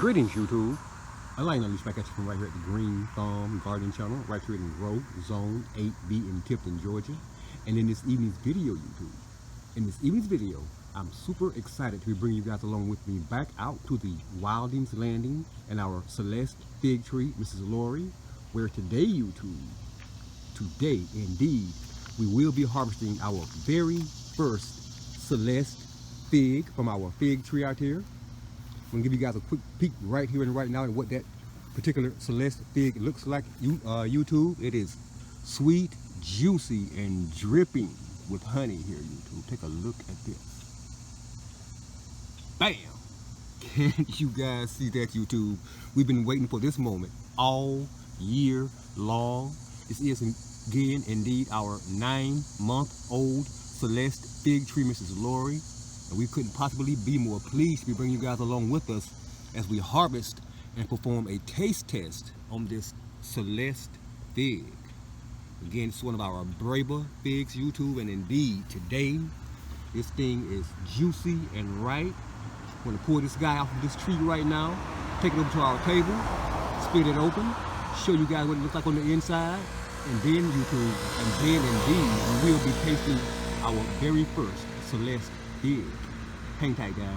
Greetings, YouTube. I like to reach back at you from right here at the Green Thumb Garden Channel, right here in Row Zone 8B in Tifton, Georgia. And in this evening's video, YouTube, I'm super excited to be bringing you guys along with me back out to the Wildings Landing and our Celeste fig tree, Mrs. Lori, where today, YouTube, today indeed, we will be harvesting our very first Celeste fig from our fig tree out here. I'm gonna give you guys a quick peek right here and right now at what that particular Celeste fig looks like. YouTube, it is sweet, juicy, and dripping with honey here, YouTube. Take a look at this. Bam! Can't you guys see that, YouTube? We've been waiting for this moment all year long. This is again indeed our 9-month-old Celeste fig tree, Mrs. Lori. And we couldn't possibly be more pleased to be bringing you guys along with us as we harvest and perform a taste test on this Celeste fig. Again, it's one of our Breba figs, YouTube, and indeed today this thing is juicy and ripe. I'm going to pull this guy off of this tree right now, take it over to our table, split it open, show you guys what it looks like on the inside, and then YouTube, and then indeed we will be tasting our very first Celeste fig. Hang tight, guys.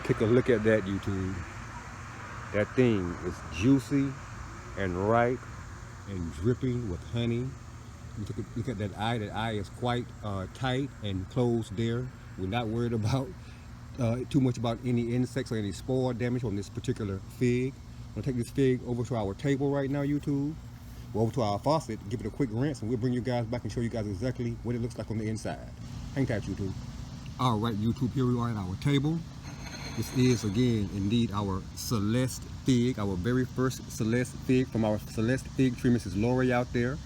Take a look at that, YouTube. That thing is juicy and ripe and dripping with honey. Look at that eye. That eye is quite tight and closed there. We're not worried about too much about any insects or any spore damage on this particular fig. I'm gonna take this fig over to our table right now, YouTube. Go over to our faucet, give it a quick rinse, and we'll bring you guys back and show you guys exactly what it looks like on the inside. Hang tight, YouTube. All right, YouTube, here we are at our table. This is, again, indeed our Celeste fig, our very first Celeste fig from our Celeste fig tree, Mrs. Lori out there.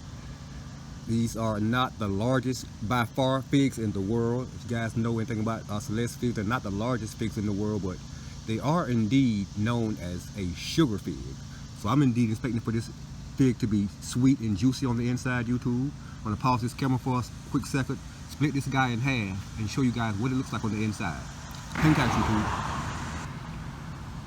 These are not the largest, by far, figs in the world. If you guys know anything about Celeste figs, they're not the largest figs in the world, but they are indeed known as a sugar fig. So I'm indeed expecting for this fig to be sweet and juicy on the inside, YouTube. I'm gonna pause this camera for a quick second, split this guy in half, and show you guys what it looks like on the inside. Hang tight, YouTube.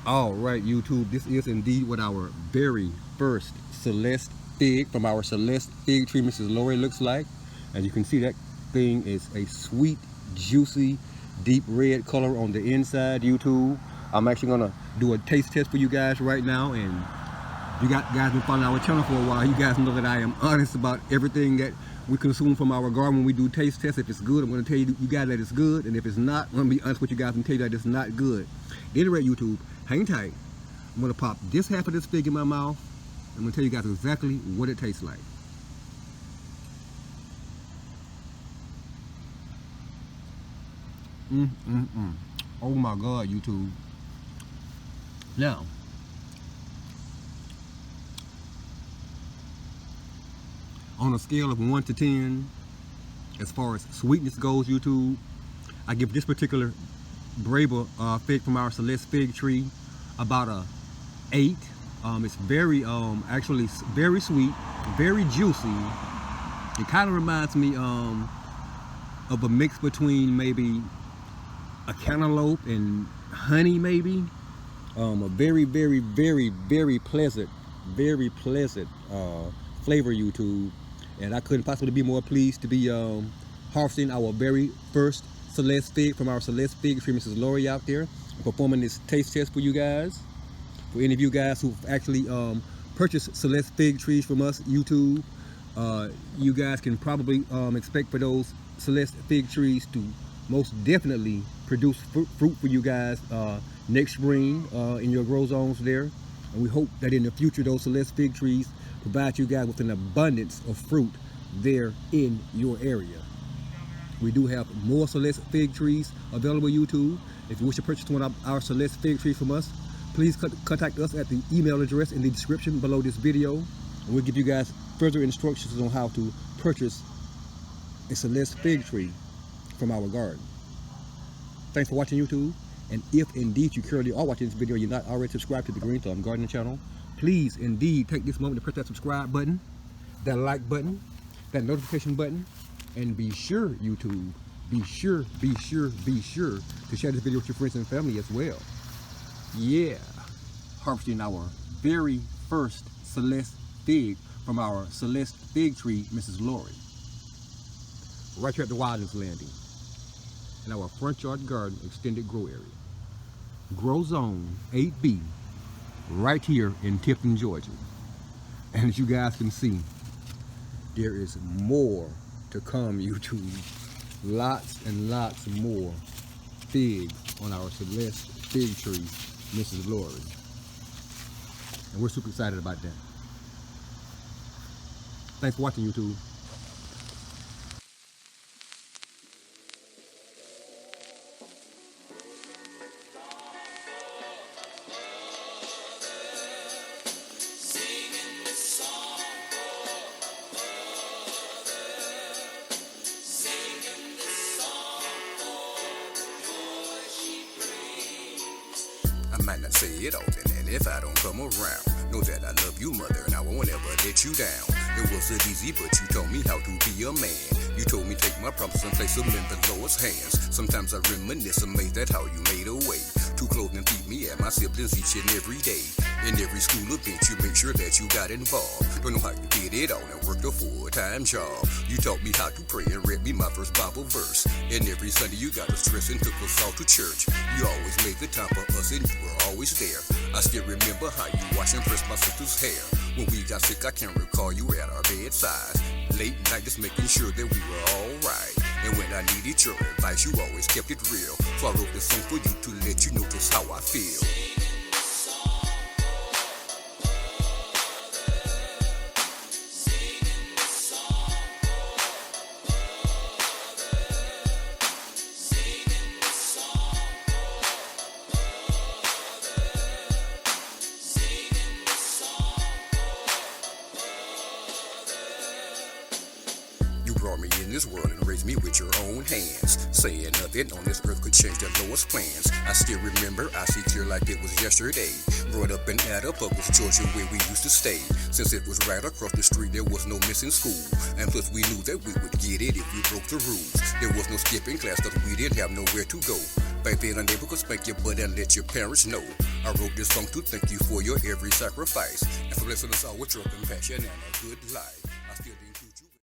All right, YouTube, this is indeed what our very first Celeste fig from our Celeste fig tree, Mrs. Lori, looks like. As you can see, that thing is a sweet, juicy, deep red color on the inside, YouTube. I'm actually gonna do a taste test for you guys right now, and you guys been following our channel for a while. You guys know that I am honest about everything that we consume from our garden when we do taste tests. If it's good, I'm going to tell you guys that it's good, and if it's not, I'm going to be honest with you guys and tell you that it's not good. At any rate, YouTube, hang tight. I'm going to pop this half of this fig in my mouth. I'm going to tell you guys exactly what it tastes like. Oh my God, YouTube. Now, on a scale of 1 to 10, as far as sweetness goes, YouTube, I give this particular Breba fig from our Celeste fig tree about a 8. It's very, actually very sweet, very juicy. It kind of reminds me of a mix between maybe a cantaloupe and honey, maybe. A very, very, very, very pleasant flavor, YouTube. And I couldn't possibly be more pleased to be harvesting our very first Celeste fig from our Celeste fig tree, Mrs. Lori, out there, performing this taste test for you guys. For any of you guys who've actually purchased Celeste fig trees from us, YouTube, you guys can probably expect for those Celeste fig trees to most definitely produce fruit for you guys next spring in your grow zones there. And we hope that in the future those Celeste fig trees provide you guys with an abundance of fruit there in your area. We do have more Celeste fig trees available, YouTube. If you wish to purchase one of our Celeste fig trees from us, please contact us at the email address in the description below this video, and we'll give you guys further instructions on how to purchase a Celeste fig tree from our garden. Thanks for watching, YouTube. And if indeed you currently are watching this video, you're not already subscribed to the Green Thumb Gardening channel, please indeed take this moment to press that subscribe button, that like button, that notification button, And be sure, YouTube, be sure to share this video with your friends and family as well. Yeah, harvesting our very first Celeste fig from our Celeste fig tree, Mrs. Lori. Right here at the Wildlands Landing in our front yard garden extended grow area. Grow zone 8B, right here in Tifton, Georgia. And as you guys can see, there is more to come, YouTube. Lots and lots more figs on our Celeste fig tree, Mrs. Lori. And we're super excited about that. Thanks for watching, YouTube. I might not say it often, and if I don't come around, know that I love you, mother, and I won't ever let you down. It wasn't easy, but you taught me how to be a man. You told me take my promises and place them in the Lord's hands. Sometimes I reminisce, amazed at how you made a way to clothe and feed me and my siblings each and every day. In every school event, you make sure that you got involved. Don't know how you did it all and worked a full-time job. You taught me how to pray and read me my first Bible verse. And every Sunday you got us dressed and took us all to church. You always made the time for us and you were always there. I still remember how you washed and pressed my sister's hair. When we got sick, I can recall you at our bedside. Late night just making sure that we were alright. And when I needed your advice, you always kept it real. So I wrote this song for you to let you know just how I feel. You brought me in this world and raised me with your own hands. Saying nothing on this earth could change the lowest plans. I still remember, I see clear like it was yesterday. Growing up in Attleboro, Georgia, where we used to stay. Since it was right across the street, there was no missing school. And plus we knew that we would get it if we broke the rules. There was no skipping class cause we didn't have nowhere to go. Back then a neighbor could spank your butt and let your parents know. I wrote this song to thank you for your every sacrifice. And for blessing us all with your compassion and a good life. I still